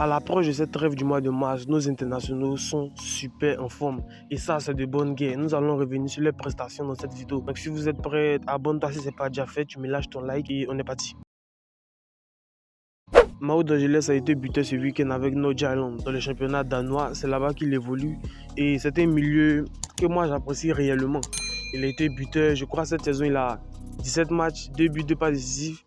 À l'approche de cette trêve du mois de mars, nos internationaux sont super en forme. Et ça, c'est de bonne guerre. Nous allons revenir sur les prestations dans cette vidéo. Donc si vous êtes prêts, abonne-toi si ce n'est pas déjà fait. Tu me lâches ton like et on est parti. Mao Dangeles a été buteur ce week-end avec Nordsjælland dans le championnat danois. C'est là-bas qu'il évolue. Et c'est un milieu que moi j'apprécie réellement. Il a été buteur, je crois cette saison il a 17 matchs, 2 buts, 2 passes décisives.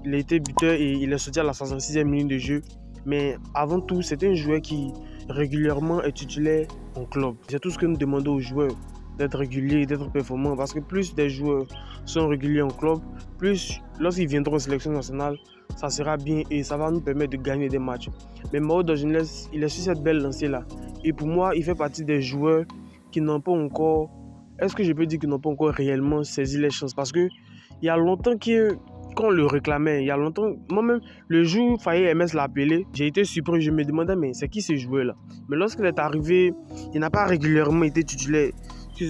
Il a été buteur et il est sorti à la 66e minute de jeu. Mais avant tout, c'est un joueur qui régulièrement est titulaire en club. C'est tout ce que nous demandons aux joueurs, d'être réguliers, d'être performants. Parce que plus des joueurs sont réguliers en club, plus lorsqu'ils viendront en sélection nationale, ça sera bien et ça va nous permettre de gagner des matchs. Mais Mao Dangeles, il est sur cette belle lancée-là. Et pour moi, il fait partie des joueurs qui n'ont pas encore... Est-ce que je peux dire qu'ils n'ont pas encore réellement saisi les chances? Parce qu'il y a longtemps qu'on le réclamait, il y a longtemps, moi-même, le jour où Faye MS l'a appelé, j'ai été surpris, je me demandais, mais c'est qui ce joueur-là? Mais lorsqu'il est arrivé, il n'a pas régulièrement été titulaire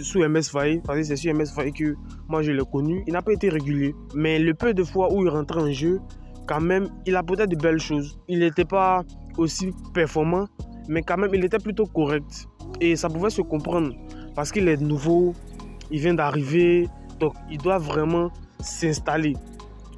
sous MS Faye, parce que c'est sur MS Faye que moi je l'ai connu, il n'a pas été régulier. Mais le peu de fois où il rentrait en jeu, quand même, il apportait de belles choses. Il n'était pas aussi performant, mais quand même, il était plutôt correct. Et ça pouvait se comprendre, parce qu'il est nouveau, il vient d'arriver, donc il doit vraiment s'installer.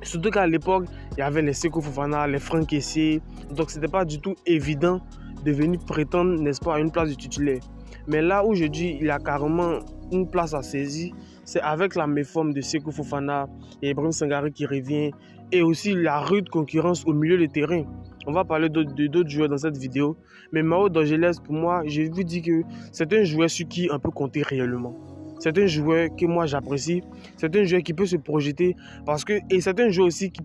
Surtout qu'à l'époque, il y avait les Seko Fofana, les Franck Kessié. Donc, ce n'était pas du tout évident de venir prétendre, n'est-ce pas, à une place de titulaire. Mais là où je dis il a carrément une place à saisir, c'est avec la méforme de Seko Fofana et Ibrahim Sangare qui revient. Et aussi la rude concurrence au milieu de terrain. On va parler d'autres joueurs dans cette vidéo. Mais Mao Dangeles, pour moi, je vous dis que c'est un joueur sur qui on peut compter réellement. C'est un joueur que moi j'apprécie. C'est un joueur qui peut se projeter et c'est un joueur aussi qui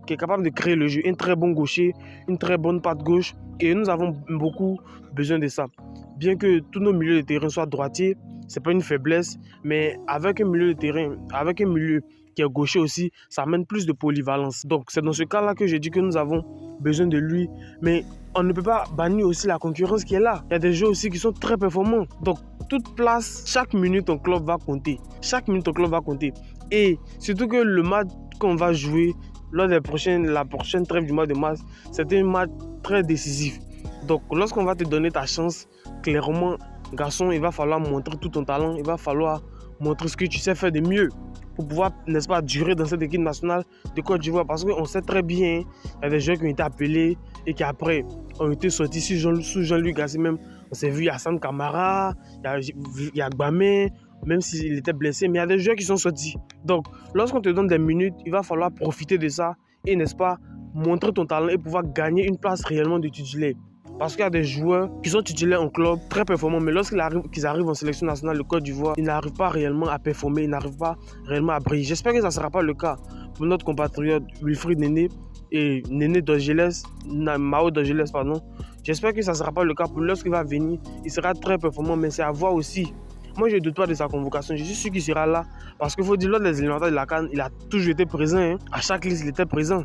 est capable de créer le jeu. Un très bon gaucher, une très bonne patte gauche. Et nous avons beaucoup besoin de ça. Bien que tous nos milieux de terrain soient droitiers, ce n'est pas une faiblesse. Mais avec un milieu de terrain, avec un milieu qui est gaucher aussi, ça amène plus de polyvalence. Donc c'est dans ce cas-là que je dis que nous avons besoin de lui. Mais on ne peut pas bannir aussi la concurrence qui est là. Il y a des joueurs aussi qui sont très performants. Donc toute place, chaque minute en club va compter. Chaque minute en club va compter. Et surtout que le match qu'on va jouer lors la prochaine trêve du mois de mars, c'est un match très décisif. Donc lorsqu'on va te donner ta chance, clairement, garçon, il va falloir montrer tout ton talent. Il va falloir montrer ce que tu sais faire de mieux pour pouvoir, n'est-ce pas, durer dans cette équipe nationale de Côte d'Ivoire. Parce qu'on sait très bien, il y a des joueurs qui ont été appelés et qui après ont été sortis sous Jean-Louis Gasset même. On s'est vu Hassan Kamara, il y a Gbamé, même s'il était blessé, mais il y a des joueurs qui sont sortis. Donc, lorsqu'on te donne des minutes, il va falloir profiter de ça et, n'est-ce pas, montrer ton talent et pouvoir gagner une place réellement de titulaire. Parce qu'il y a des joueurs qui sont titulaires en club, très performants, mais lorsqu'ils arrivent en sélection nationale de Côte d'Ivoire, ils n'arrivent pas réellement à performer, ils n'arrivent pas réellement à briller. J'espère que ça ne sera pas le cas pour notre compatriote Wilfried Néné et Mao Dangeles, pardon. J'espère que ça ne sera pas le cas pour lorsqu'il va venir, il sera très performant, mais c'est à voir aussi. Moi, je ne doute pas de sa convocation. Je suis sûr qu'il sera là. Parce qu'il faut dire, lors des élémentaires de la CAN, il a toujours été présent. Hein. À chaque liste, il était présent.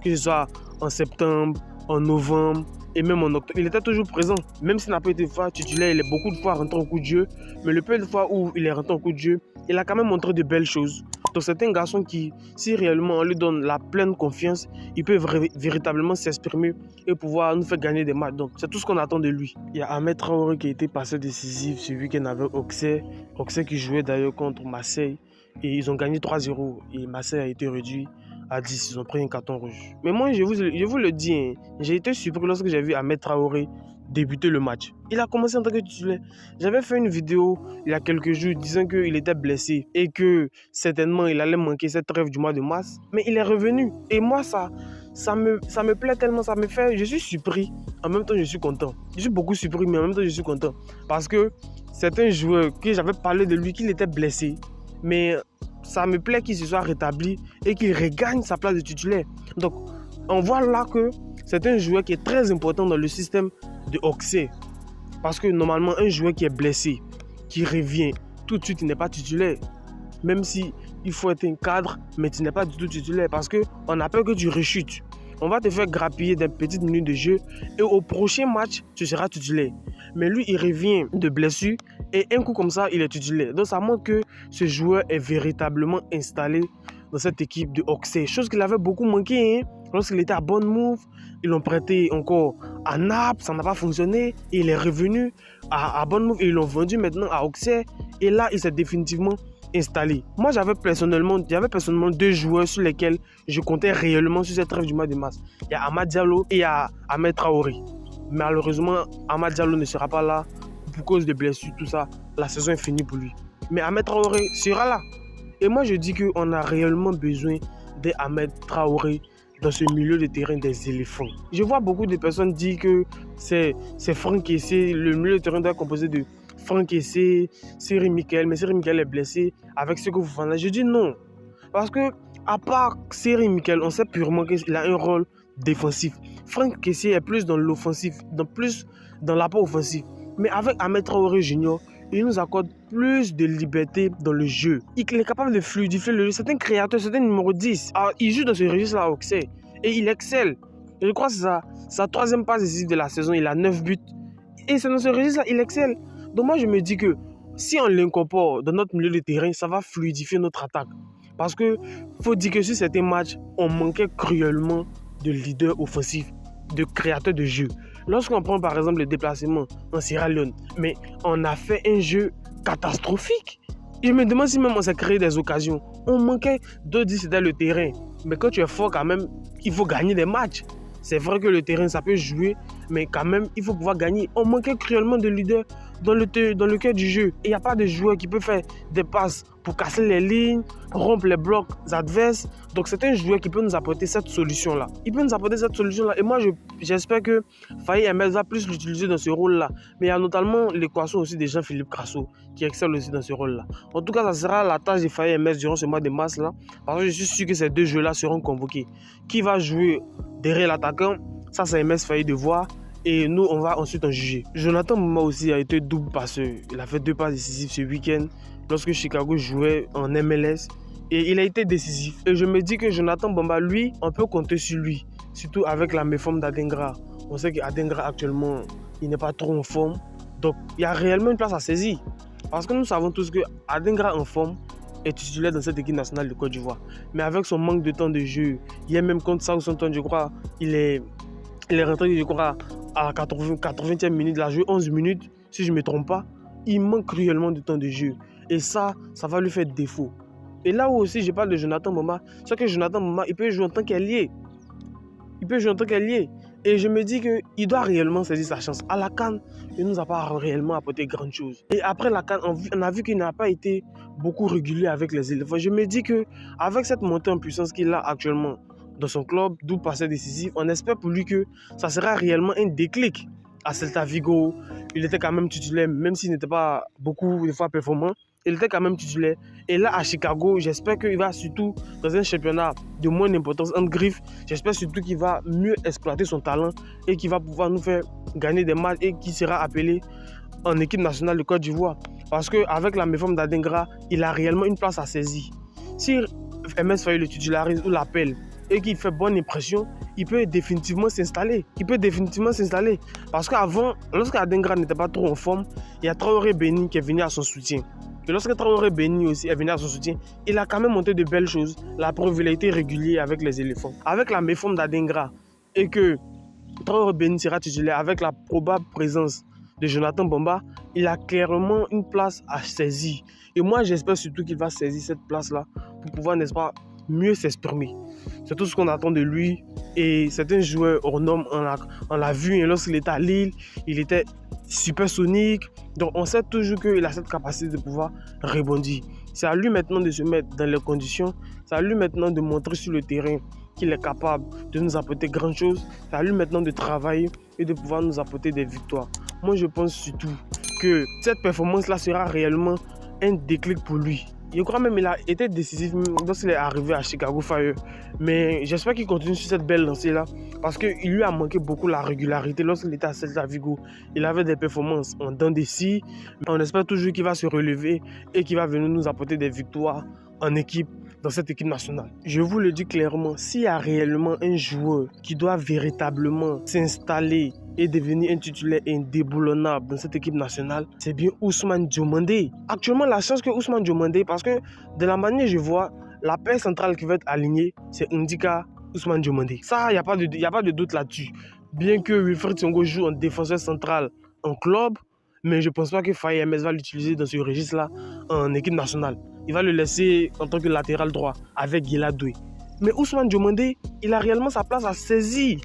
Que ce soit en septembre, en novembre et même en octobre. Il était toujours présent. Même s'il n'a pas été titulaire, il est beaucoup de fois rentré en coup de jeu. Mais le peu de fois où il est rentré en coup de jeu, il a quand même montré de belles choses. Donc c'est un garçon qui, si réellement on lui donne la pleine confiance, il peut véritablement s'exprimer et pouvoir nous faire gagner des matchs. Donc c'est tout ce qu'on attend de lui. Il y a Ahmed Traoré qui a été passé décisif ce week-end avec Auxerre. Auxerre qui jouait d'ailleurs contre Marseille. Et ils ont gagné 3-0. Et Marseille a été réduit à 10. Ils ont pris un carton rouge. Mais moi, je vous le dis, hein, j'ai été surpris lorsque j'ai vu Ahmed Traoré débuter le match. Il a commencé en tant que titulaire. J'avais fait une vidéo il y a quelques jours disant qu'il était blessé et que certainement il allait manquer cette trêve du mois de mars. Mais il est revenu. Et moi, ça me plaît tellement, je suis surpris. En même temps, je suis content. Je suis beaucoup surpris, mais en même temps, je suis content. Parce que c'est un joueur que j'avais parlé de lui, qu'il était blessé. Mais ça me plaît qu'il se soit rétabli et qu'il regagne sa place de titulaire. Donc, on voit là que c'est un joueur qui est très important dans le système de Auxerre. Parce que normalement, un joueur qui est blessé, qui revient, tout de suite, il n'est pas titulaire. Même si il faut être un cadre, mais tu n'es pas du tout titulaire. Parce qu'on a peur que tu rechutes. On va te faire grappiller des petites minutes de jeu et au prochain match, tu seras titulaire. Mais lui, il revient de blessure et un coup comme ça, il est titulaire. Donc ça montre que ce joueur est véritablement installé dans cette équipe de Auxerre. Chose qu'il avait beaucoup manqué. Hein. Lorsqu'il était à Bournemouth, Ils l'ont prêté encore à Naples, ça n'a pas fonctionné. Et il est revenu à Bournemouth et ils l'ont vendu maintenant à Auxerre. Et là, il s'est définitivement installé. Moi, j'avais personnellement 2 joueurs sur lesquels je comptais réellement sur cette trêve du mois de mars. Il y a Amad Diallo et il y a Ahmed Traoré. Malheureusement, Amad Diallo ne sera pas là pour cause de blessures, tout ça. La saison est finie pour lui. Mais Ahmed Traoré sera là. Et moi, je dis qu'on a réellement besoin d'Ahmed Traoré dans ce milieu de terrain des éléphants. Je vois beaucoup de personnes dire que c'est Franck Kessié, le milieu de terrain doit être composé de Franck Kessié, Seri Michael, mais Seri Michael est blessé avec ce que vous faites là. Je dis non. Parce que, à part Seri Michael, on sait purement qu'il a un rôle défensif. Franck Kessié est plus dans l'offensif, plus dans l'apport offensif. Mais avec Ahmed Traoré Junior, il nous accorde plus de liberté dans le jeu. Il est capable de fluidifier le jeu. C'est un créateur, c'est un numéro 10. Alors, il joue dans ce registre-là à Auxerre et il excelle. Et je crois que c'est sa 3e passe décisive de la saison. Il a 9 buts. Et c'est dans ce registre-là il excelle. Donc moi, je me dis que si on l'incorpore dans notre milieu de terrain, ça va fluidifier notre attaque. Parce que faut dire que sur certains matchs, on manquait cruellement de leader offensif, de créateur de jeu. Lorsqu'on prend par exemple le déplacement en Sierra Leone, mais on a fait un jeu catastrophique. Je me demande si même on s'est créé des occasions. On manquait de 10 dans le terrain. Mais quand tu es fort quand même, il faut gagner des matchs. C'est vrai que le terrain ça peut jouer, mais quand même il faut pouvoir gagner. On manquait cruellement de leaders dans le cœur du jeu. Il n'y a pas de joueur qui peut faire des passes pour casser les lignes, rompre les blocs adverses. Donc c'est un joueur qui peut nous apporter cette solution-là. Il peut nous apporter cette solution-là. Et moi j'espère que Faye Hermès va plus l'utiliser dans ce rôle-là. Mais il y a notamment l'équation aussi de Jean-Philippe Crasso qui excelle aussi dans ce rôle-là. En tout cas, ça sera la tâche de Faye Hermès durant ce mois de mars-là. Parce que je suis sûr que ces 2 jeux-là seront convoqués. Qui va jouer derrière l'attaquant? Ça, c'est Hermès Faye de voir. Et nous, on va ensuite en juger. Jonathan Mouma aussi a été double passeur. Il a fait 2 passes décisives ce week-end lorsque Chicago jouait en MLS. Et il a été décisif. Et je me dis que Jonathan Bamba, lui, on peut compter sur lui. Surtout avec la méforme d'Adengra. On sait qu'Adengra, actuellement, il n'est pas trop en forme. Donc, il y a réellement une place à saisir. Parce que nous savons tous que Adengra en forme est titulaire dans cette équipe nationale de Côte d'Ivoire. Mais avec son manque de temps de jeu, il y a même contre Southampton, je crois, il est rentré, je crois, à la 80e minute. Il a joué 11 minutes, si je ne me trompe pas. Il manque cruellement de temps de jeu. Et ça va lui faire défaut. Et là où aussi je parle de Jonathan Bamba, c'est que Jonathan Bamba, il peut jouer en tant qu'ailier. Et je me dis qu'il doit réellement saisir sa chance. À la CAN, il ne nous a pas réellement apporté grand chose. Et après la CAN, on a vu qu'il n'a pas été beaucoup régulier avec les éléphants. Je me dis qu'avec cette montée en puissance qu'il a actuellement dans son club, d'où passé décisif, on espère pour lui que ça sera réellement un déclic. À Celta Vigo, il était quand même titulaire, même s'il n'était pas beaucoup de fois performant. Il était quand même titulaire. Et là, à Chicago, j'espère qu'il va surtout, dans un championnat de moins d'importance, en griffe, j'espère surtout qu'il va mieux exploiter son talent et qu'il va pouvoir nous faire gagner des matchs et qu'il sera appelé en équipe nationale de Côte d'Ivoire. Parce qu'avec la méforme d'Adengra, il a réellement une place à saisir. Si MS Faye le titularise ou l'appelle et qu'il fait bonne impression, il peut définitivement s'installer. Parce qu'avant, lorsque Adengra n'était pas trop en forme, il y a Traoré Béni qui est venu à son soutien. Et lorsque Traoré Béni aussi est venu à son soutien, il a quand même monté de belles choses. La preuve, il a été régulier avec les éléphants. Avec la méforme d'Adengra et que Traoré Béni sera titulaire avec la probable présence de Jonathan Bamba, il a clairement une place à saisir. Et moi, j'espère surtout qu'il va saisir cette place-là pour pouvoir, n'est-ce pas, mieux s'exprimer. C'est tout ce qu'on attend de lui. Et c'est un joueur hors norme. On l'a vu lorsqu'il était à Lille. Il était supersonique. Donc on sait toujours qu'il a cette capacité de pouvoir rebondir. C'est à lui maintenant de se mettre dans les conditions. C'est à lui maintenant de montrer sur le terrain qu'il est capable de nous apporter grand chose. C'est à lui maintenant de travailler et de pouvoir nous apporter des victoires. Moi je pense surtout que cette performance-là sera réellement un déclic pour lui. Je crois même qu'il a été décisif lorsqu'il est arrivé à Chicago Fire. Mais j'espère qu'il continue sur cette belle lancée-là. Parce qu'il lui a manqué beaucoup la régularité lorsqu'il était à Celta Vigo. Il avait des performances en dents de scie. Mais on espère toujours qu'il va se relever et qu'il va venir nous apporter des victoires en équipe dans cette équipe nationale. Je vous le dis clairement, s'il y a réellement un joueur qui doit véritablement s'installer et devenir un titulaire indéboulonnable dans cette équipe nationale, c'est bien Ousmane Diomandé. Actuellement, la chance que Ousmane Diomandé, parce que de la manière que je vois, la paire centrale qui va être alignée, c'est Ndika Ousmane Diomandé. Ça, il n'y a pas de doute là-dessus. Bien que Wilfried Songo joue en défenseur central en club, mais je ne pense pas que Faye MS va l'utiliser dans ce registre-là en équipe nationale. Il va le laisser en tant que latéral droit avec Guilla Doué. Mais Ousmane Diomandé, il a réellement sa place à saisir.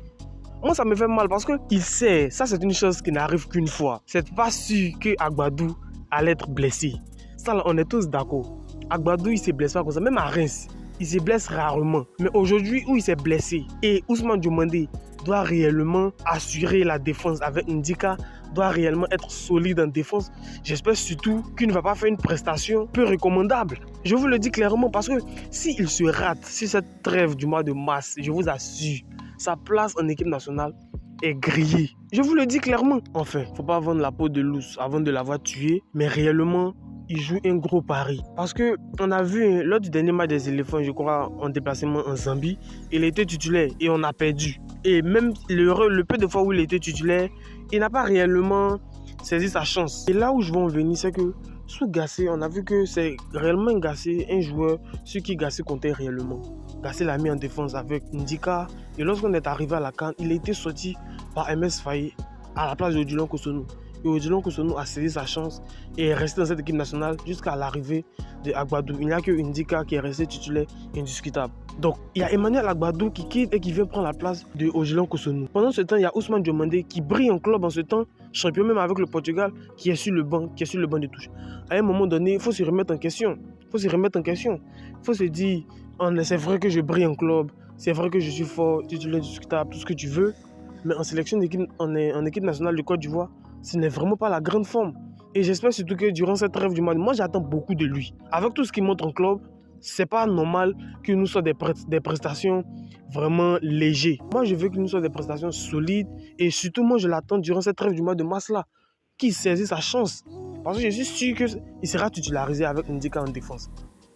Moi, ça me fait mal parce qu'il sait, ça c'est une chose qui n'arrive qu'une fois. C'est pas sûr que Agbadou allait être blessé. Ça, là, on est tous d'accord. Agbadou, il s'est blessé pas comme ça. Même à Reims, il se blesse rarement. Mais aujourd'hui, où il s'est blessé, et Ousmane Diomandé doit réellement assurer la défense avec Ndika, doit réellement être solide en défense. J'espère surtout qu'il ne va pas faire une prestation peu recommandable. Je vous le dis clairement parce que s'il se rate sur cette trêve du mois de mars, je vous assure, sa place en équipe nationale est grillée. Je vous le dis clairement. Enfin, il ne faut pas vendre la peau de l'ours avant de l'avoir tué, mais réellement, il joue un gros pari. Parce qu'on a vu lors du dernier match des éléphants, je crois, en déplacement en Zambie, il était titulaire et on a perdu. Et même le peu de fois où il était titulaire, il n'a pas réellement saisi sa chance. Et là où je veux en venir, c'est que sous Gassé, on a vu que c'est réellement Gassé, un joueur sur qui Gassé comptait réellement. Gassé l'a mis en défense avec Ndika. Et lorsqu'on est arrivé à la CAN, il a été sorti par MS Faye à la place de Odilon Kosonou. Et Odilon Kosonou a saisi sa chance et est resté dans cette équipe nationale jusqu'à l'arrivée de Agbadou. Il n'y a que Ndika qui est resté titulaire indiscutable. Donc, il y a Emmanuel Agbadou qui quitte et qui vient prendre la place de Odilon Kosonou. Pendant ce temps, il y a Ousmane Diomandé qui brille en club en ce temps, champion même avec le Portugal, qui est sur le banc de touche. À un moment donné, il faut se remettre en question. Il faut se dire, c'est vrai que je brille en club, c'est vrai que je suis fort, titulaire indiscutable, tout ce que tu veux. Mais en sélection d'équipe, en équipe nationale de Côte d'Ivoire, ce n'est vraiment pas la grande forme. Et j'espère surtout que durant cette trêve du mois, moi j'attends beaucoup de lui. Avec tout ce qu'il montre en club, c'est pas normal qu'il nous soit des prestations vraiment légères. Moi je veux qu'il nous soit des prestations solides. Et surtout moi je l'attends durant cette trêve du mois de mars là, qu'il saisisse sa chance. Parce que je suis sûr qu'il sera titularisé avec Ndika en défense.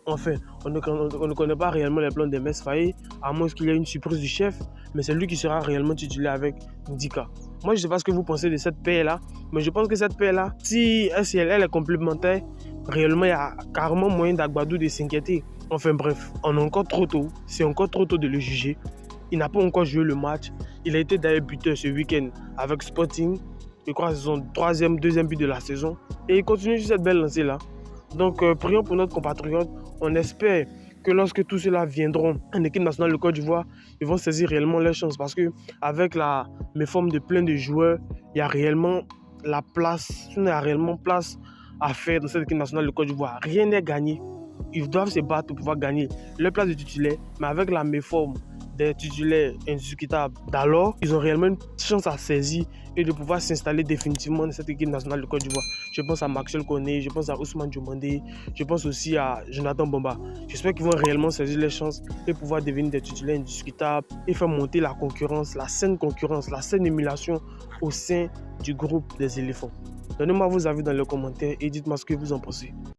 Enfin, on ne connaît pas réellement les plans de MS Faye, à moins qu'il y ait une surprise du chef, mais c'est lui qui sera réellement titulaire avec Ndika. Moi, je ne sais pas ce que vous pensez de cette paire-là, mais je pense que cette paire-là, si elle est complémentaire, réellement, il y a carrément moyen d'Agbadou de s'inquiéter. Enfin bref, on est encore trop tôt, c'est encore trop tôt de le juger. Il n'a pas encore joué le match. Il a été d'ailleurs buteur ce week-end avec Sporting. Je crois que c'est son deuxième but de la saison. Et il continue sur cette belle lancée-là. Donc, prions pour notre compatriote. On espère que lorsque tous ceux-là viendront en équipe nationale de Côte d'Ivoire, ils vont saisir réellement leur chance. Parce qu'avec la méforme de plein de joueurs, il y a réellement la place, il y a réellement place à faire dans cette équipe nationale de Côte d'Ivoire. Rien n'est gagné. Ils doivent se battre pour pouvoir gagner leur place de titulaire. Mais avec la méforme des titulaires indiscutables d'alors, ils ont réellement une chance à saisir et de pouvoir s'installer définitivement dans cette équipe nationale de Côte d'Ivoire. Je pense à Maxwell Koné, je pense à Ousmane Diomandé, je pense aussi à Jonathan Bomba. J'espère qu'ils vont réellement saisir les chances et pouvoir devenir des titulaires indiscutables et faire monter la concurrence, la saine émulation au sein du groupe des éléphants. Donnez-moi vos avis dans les commentaires et dites-moi ce que vous en pensez.